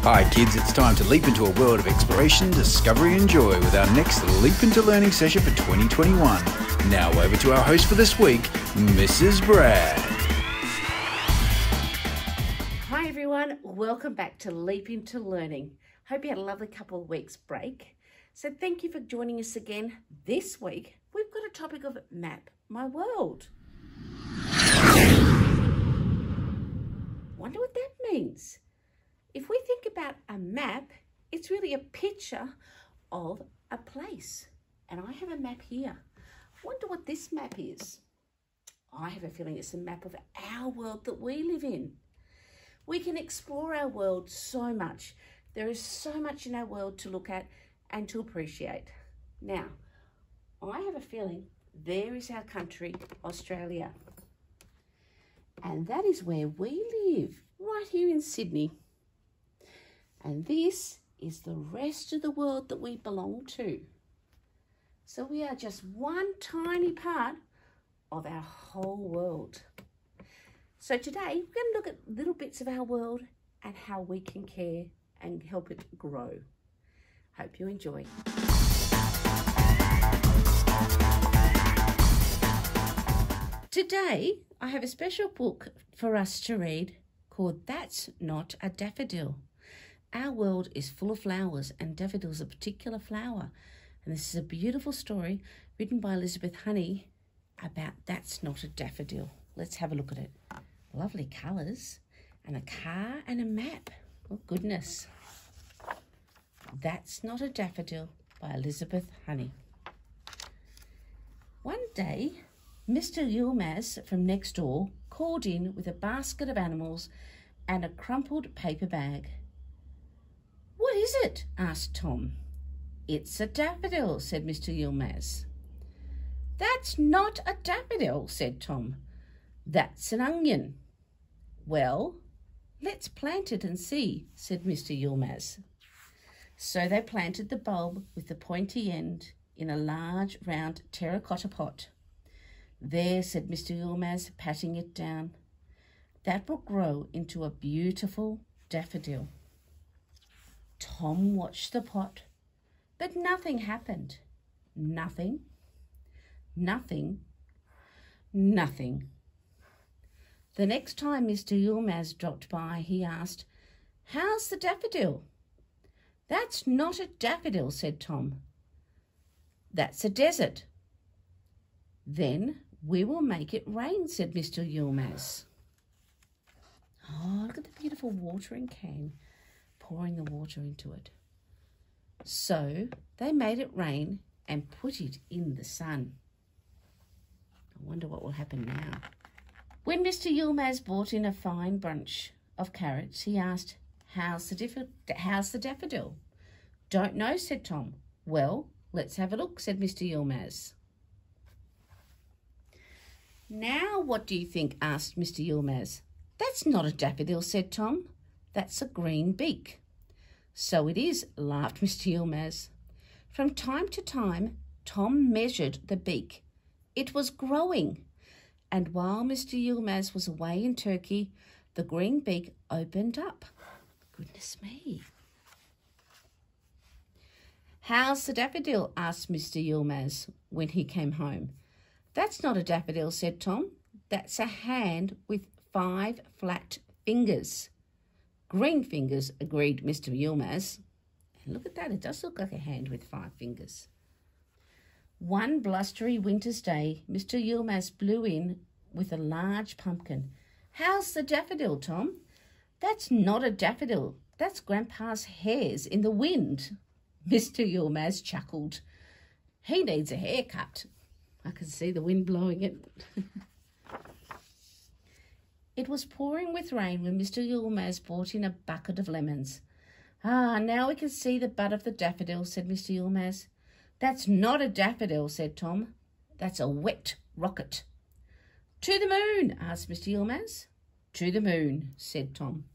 Hi kids, it's time to leap into a world of exploration, discovery and joy with our next Leap into Learning session for 2021. Now over to our host for this week, Mrs. Brad. Hi everyone, welcome back to Leap into Learning. Hope you had a lovely couple of weeks break. So thank you for joining us again. This week, we've got a topic of Map My World. Wonder what that means? If we think about a map, it's really a picture of a place. And I have a map here. Wonder what this map is? I have a feeling it's a map of our world that we live in. We can explore our world so much. There is so much in our world to look at and to appreciate. Now, I have a feeling there is our country, Australia. And that is where we live, right here in Sydney. And this is the rest of the world that we belong to. So we are just one tiny part of our whole world. So today we're going to look at little bits of our world and how we can care and help it grow. Hope you enjoy. Today I have a special book for us to read called That's Not a Daffodil. Our world is full of flowers and daffodils a particular flower. And this is a beautiful story written by Elizabeth Honey about That's Not a Daffodil. Let's have a look at it. Lovely colours and a car and a map. Oh goodness. That's Not a Daffodil by Elizabeth Honey. One day, Mr. Yilmaz from next door called in with a basket of animals and a crumpled paper bag. "What is it?" asked Tom. "It's a daffodil," said Mr. Yilmaz. "That's not a daffodil," said Tom. "That's an onion." "Well, let's plant it and see," said Mr. Yilmaz. So they planted the bulb with the pointy end in a large round terracotta pot. "There," said Mr. Yilmaz, patting it down. "That will grow into a beautiful daffodil." Tom watched the pot, but nothing happened. Nothing, nothing, nothing. The next time Mr. Yilmaz dropped by, he asked, "How's the daffodil?" "That's not a daffodil," said Tom. "That's a desert." "Then we will make it rain," said Mr. Yilmaz. Oh, look at the beautiful watering can, pouring the water into it. So they made it rain and put it in the sun. I wonder what will happen now. When Mr. Yilmaz brought in a fine bunch of carrots, he asked, How's the daffodil?" "Don't know," said Tom. "Well, let's have a look," said Mr. Yilmaz. "Now what do you think?" asked Mr. Yilmaz. "That's not a daffodil," said Tom. "That's a green beak." "So it is," laughed Mr. Yilmaz. From time to time, Tom measured the beak. It was growing. And while Mr. Yilmaz was away in Turkey, the green beak opened up. Goodness me. "How's the daffodil?" asked Mr. Yilmaz when he came home. "That's not a daffodil," said Tom. "That's a hand with 5 flat fingers." "Green fingers," agreed Mr. Yilmaz. And look at that, it does look like a hand with 5 fingers. One blustery winter's day, Mr. Yilmaz blew in with a large pumpkin. "How's the daffodil, Tom?" "That's not a daffodil. That's Grandpa's hairs in the wind." Mr. Yilmaz chuckled. "He needs a haircut." I can see the wind blowing it. It was pouring with rain when Mr. Yilmaz brought in a bucket of lemons. "Ah, now we can see the bud of the daffodil," said Mr. Yilmaz. "That's not a daffodil," said Tom. "That's a wet rocket." "To the moon?" asked Mr. Yilmaz. "To the moon," said Tom.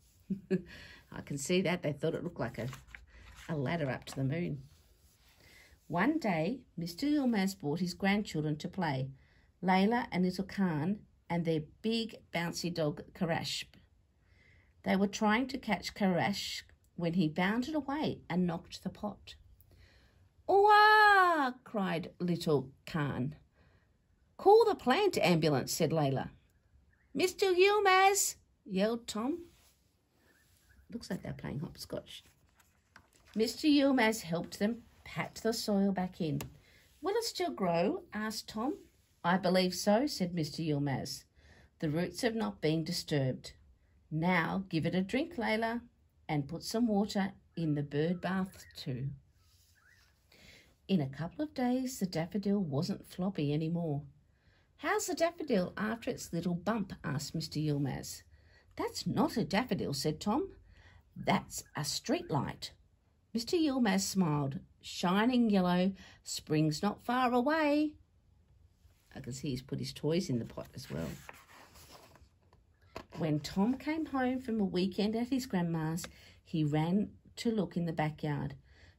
I can see that. They thought it looked like a ladder up to the moon. One day, Mr. Yilmaz brought his grandchildren to play, Layla and little Khan, and their big bouncy dog Karash. They were trying to catch Karash when he bounded away and knocked the pot. "Wah!" cried little Khan. "Call the plant ambulance," said Layla. "Mr. Yilmaz!" yelled Tom. Looks like they're playing hopscotch. Mr. Yilmaz helped them pat the soil back in. "Will it still grow?" asked Tom. "I believe so," said Mr. Yilmaz. "The roots have not been disturbed. Now give it a drink, Layla, and put some water in the bird bath too." In a couple of days, the daffodil wasn't floppy anymore. "How's the daffodil after its little bump?" asked Mr. Yilmaz. "That's not a daffodil," said Tom. "That's a street light." Mr. Yilmaz smiled. "Shining yellow, spring's not far away." I can see he's put his toys in the pot as well. When Tom came home from a weekend at his grandma's, he ran to look in the backyard.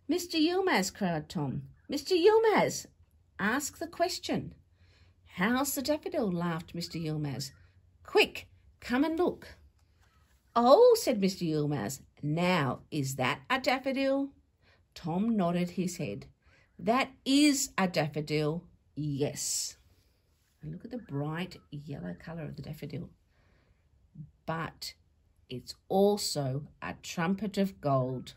"Mr. Yilmaz," cried Tom. "Mr. Yilmaz, ask the question." "How's the daffodil?" laughed Mr. Yilmaz. "Quick, come and look." "Oh," said Mr. Yilmaz, "now is that a daffodil?" Tom nodded his head. "That is a daffodil, yes." And look at the bright yellow colour of the daffodil. "But it's also a trumpet of gold."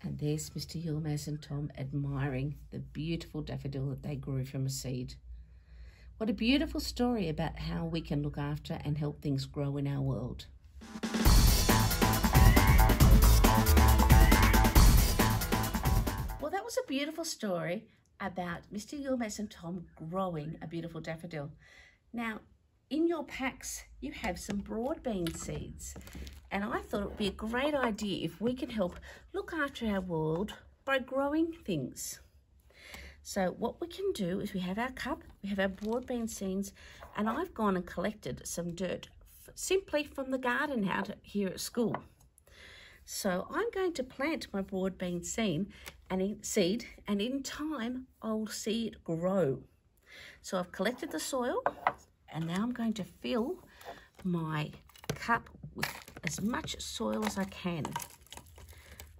And there's Mr. Yilmaz and Tom admiring the beautiful daffodil that they grew from a seed. What a beautiful story about how we can look after and help things grow in our world. Well, that was a beautiful story about Mr. Yilmaz and Tom growing a beautiful daffodil. Now, in your packs, you have some broad bean seeds. And I thought it would be a great idea if we can help look after our world by growing things. So what we can do is we have our cup, we have our broad bean seeds, and I've gone and collected some dirt simply from the garden out here at school. So I'm going to plant my broad bean seed, and in time I'll see it grow. So I've collected the soil, and now I'm going to fill my cup with as much soil as I can.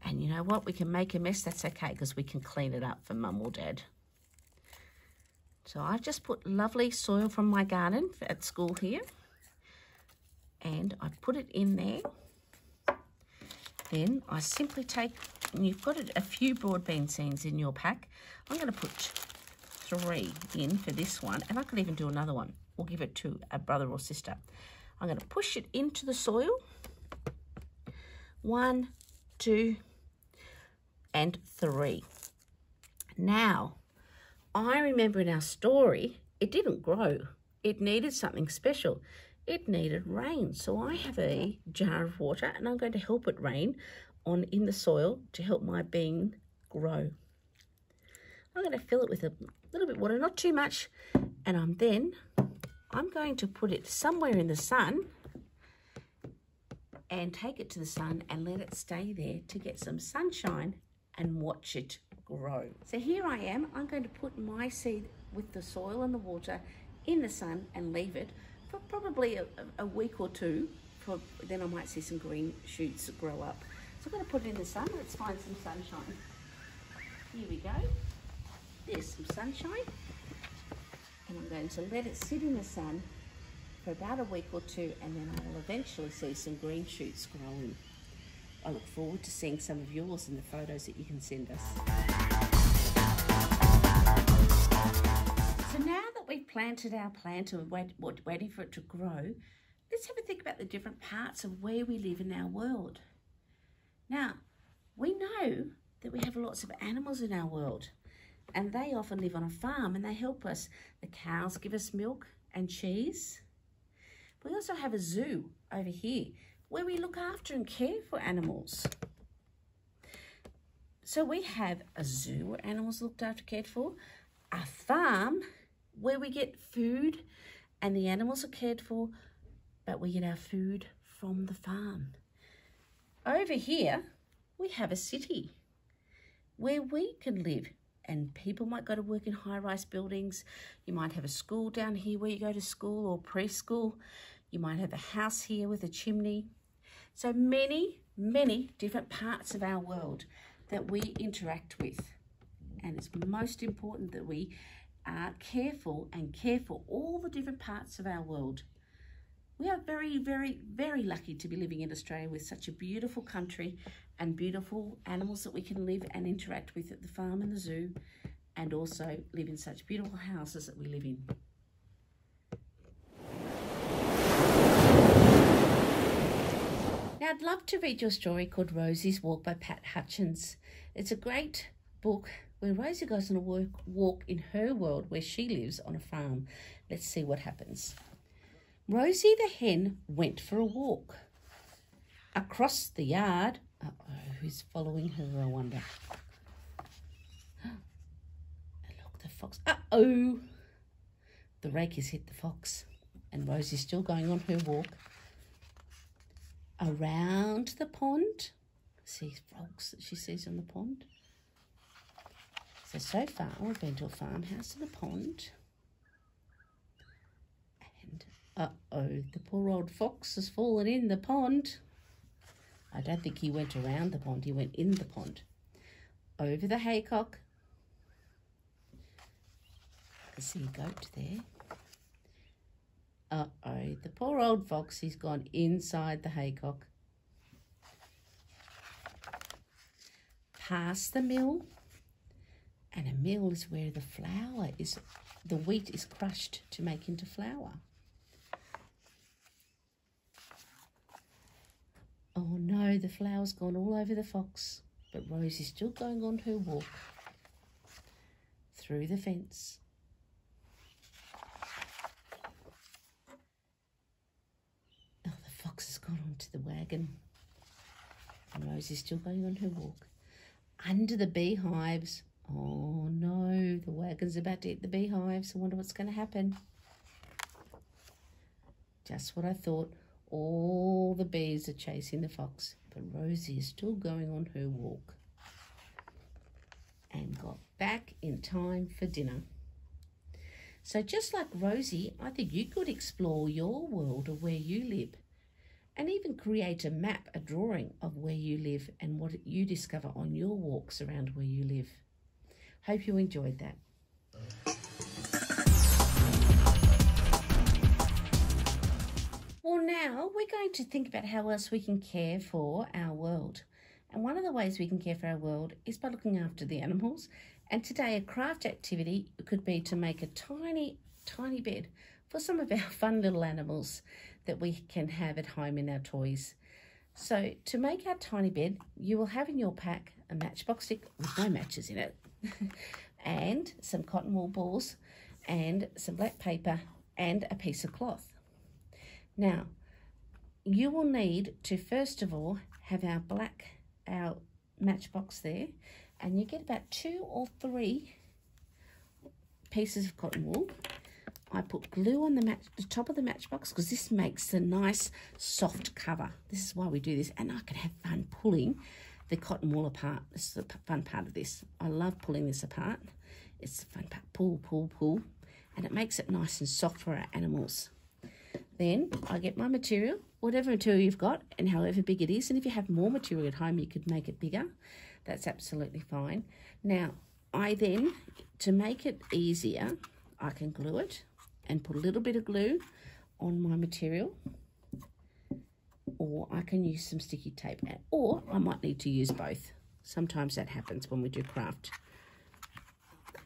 And you know what? We can make a mess. That's okay, because we can clean it up for Mum or Dad. So I've just put lovely soil from my garden at school here. And I put it in there. Then I simply take, and you've got a few broad bean seeds in your pack. I'm going to put 3 in for this one. And I could even do another one. We'll give it to a brother or sister. I'm going to push it into the soil. 1, 2, and 3. Now, I remember in our story, it didn't grow. It needed something special. It needed rain. So I have a jar of water, and I'm going to help it rain in the soil to help my bean grow. I'm going to fill it with a little bit of water, not too much, and I'm going to put it somewhere in the sun and take it to the sun and let it stay there to get some sunshine and watch it grow. So here I am. I'm going to put my seed with the soil and the water in the sun and leave it for probably a week or two. Then I might see some green shoots grow up. So I'm going to put it in the sun. Let's find some sunshine. Here we go. There's some sunshine. And I'm going to let it sit in the sun for about a week or two, and then I will eventually see some green shoots growing. I look forward to seeing some of yours in the photos that you can send us. So now that we've planted our plant and we're waiting for it to grow, let's have a think about the different parts of where we live in our world. Now, we know that we have lots of animals in our world, and they often live on a farm and they help us. The cows give us milk and cheese. We also have a zoo over here where we look after and care for animals. So we have a zoo where animals are looked after, cared for, a farm where we get food and the animals are cared for, but we get our food from the farm. Over here, we have a city where we can live, and people might go to work in high-rise buildings. You might have a school down here where you go to school or preschool. You might have a house here with a chimney. So many many different parts of our world that we interact with. And it's most important that we are careful and care for all the different parts of our world. We are very, very, very lucky to be living in Australia with such a beautiful country and beautiful animals that we can live and interact with at the farm and the zoo, and also live in such beautiful houses that we live in. Now, I'd love to read your story called Rosie's Walk by Pat Hutchins. It's a great book where Rosie goes on a walk in her world where she lives on a farm. Let's see what happens. Rosie the hen went for a walk. Across the yard, who's following her, I wonder? Look, the fox, the rake has hit the fox, and Rosie's still going on her walk. Around the pond, see frogs that she sees on the pond. So far we've been to a farmhouse and a pond. And the poor old fox has fallen in the pond. I don't think he went around the pond, he went in the pond. Over the haycock. I can see a goat there. The poor old fox, he's gone inside the haycock. Past the mill. And a mill is where the wheat is crushed to make into flour. Oh no, the flour's gone all over the fox, but Rosie's still going on her walk through the fence. Oh, the fox has gone onto the wagon, and Rosie's still going on her walk. Under the beehives. Oh no, the wagon's about to hit the beehives. I wonder what's going to happen. Just what I thought. All the bees are chasing the fox, but Rosie is still going on her walk and got back in time for dinner. So just like Rosie, I think you could explore your world of where you live and even create a map, a drawing of where you live and what you discover on your walks around where you live. Hope you enjoyed that. Well, now we're going to think about how else we can care for our world. And one of the ways we can care for our world is by looking after the animals. And today a craft activity could be to make a tiny, tiny bed for some of our fun little animals that we can have at home in our toys. So to make our tiny bed, you will have in your pack a matchbox stick with no matches in it and some cotton wool balls and some black paper and a piece of cloth. Now, you will need to first of all have our matchbox there, and you get about 2 or 3 pieces of cotton wool. I put glue on the top of the matchbox because this makes a nice soft cover. This is why we do this, and I can have fun pulling the cotton wool apart. This is the fun part of this. I love pulling this apart. It's the fun part. Pull, pull, pull, and it makes it nice and soft for our animals. Then I get my material, whatever material you've got and however big it is. And if you have more material at home, you could make it bigger. That's absolutely fine. Now, I then, to make it easier, I can glue it and put a little bit of glue on my material. Or I can use some sticky tape. Or I might need to use both. Sometimes that happens when we do craft.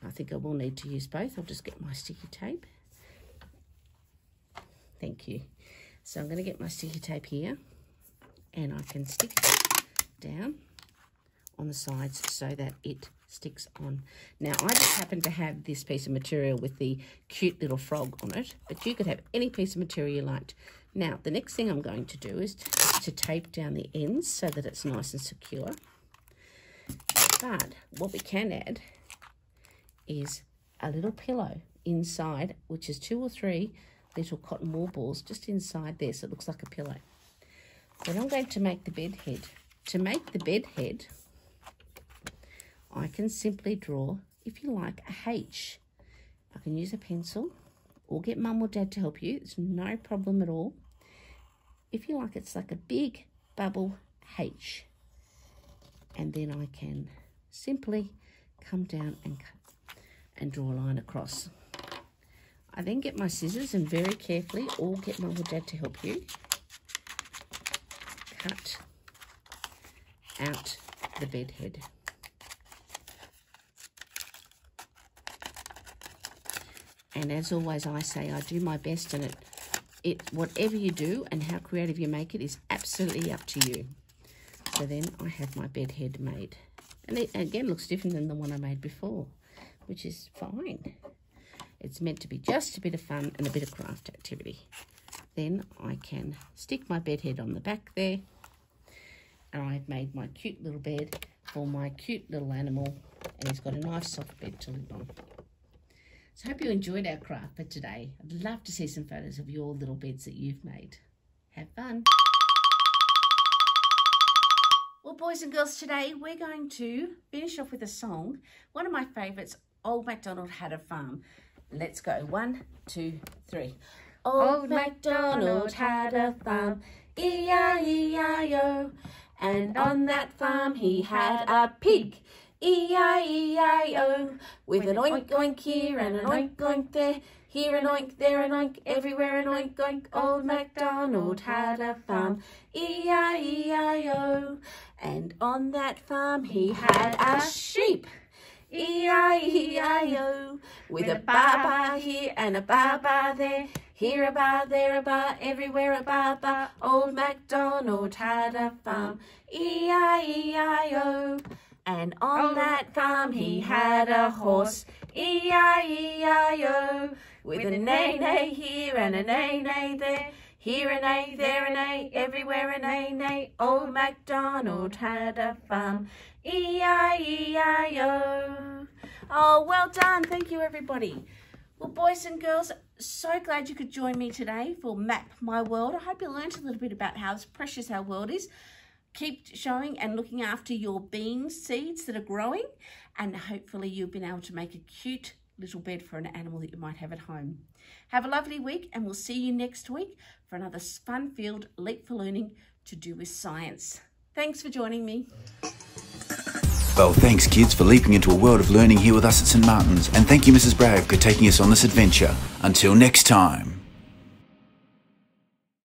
I think I will need to use both. I'll just get my sticky tape. Thank you. So I'm going to get my sticky tape here and I can stick it down on the sides so that it sticks on. Now, I just happen to have this piece of material with the cute little frog on it, but you could have any piece of material you liked. Now, the next thing I'm going to do is to tape down the ends so that it's nice and secure. But what we can add is a little pillow inside, which is 2 or 3 little cotton wool balls just inside there, so it looks like a pillow. Then I'm going to make the bed head. To make the bed head, I can simply draw, if you like, a H. I can use a pencil or get Mum or Dad to help you. It's no problem at all. If you like, it's like a big bubble H. And then I can simply come down and draw a line across. I then get my scissors and very carefully, or get Mum or Dad to help you, cut out the bed head. And as always I say, I do my best, and it whatever you do and how creative you make it is absolutely up to you. So then I have my bed head made. And it again looks different than the one I made before, which is fine. It's meant to be just a bit of fun and a bit of craft activity. Then I can stick my bed head on the back there, and I've made my cute little bed for my cute little animal, and he's got a nice soft bed to live on. So I hope you enjoyed our craft for today. I'd love to see some photos of your little beds that you've made. Have fun. Well, boys and girls, today we're going to finish off with a song. One of my favourites, Old MacDonald Had a Farm. Let's go. 1, 2, 3. Old MacDonald had a farm, E-I-E-I-O. And on that farm he had a pig, E-I-E-I-O. With an oink oink here and an oink oink there, here an oink, there an oink, everywhere an oink oink. Old MacDonald had a farm, E-I-E-I-O. And on that farm he had a sheep, E-I-E-I-O. With a ba-ba here and a ba-ba there, here a ba, there a ba, everywhere a ba-ba. Old MacDonald had a farm, E-I-E-I-O. And on that farm he had a horse, E-I-E-I-O. With a neigh-neigh here and a neigh-neigh there, here a neigh, there a neigh, everywhere a neigh-neigh. Old MacDonald had a farm, E-I-E-I-O. Oh, well done. Thank you, everybody. Well, boys and girls, so glad you could join me today for Map My World. I hope you learned a little bit about how precious our world is. Keep showing and looking after your bean seeds that are growing, and hopefully you've been able to make a cute little bed for an animal that you might have at home. Have a lovely week, and we'll see you next week for another fun-filled Leap for Learning to do with science. Thanks for joining me. Well, thanks kids for leaping into a world of learning here with us at St Martin's, and thank you Mrs Bragg for taking us on this adventure. Until next time.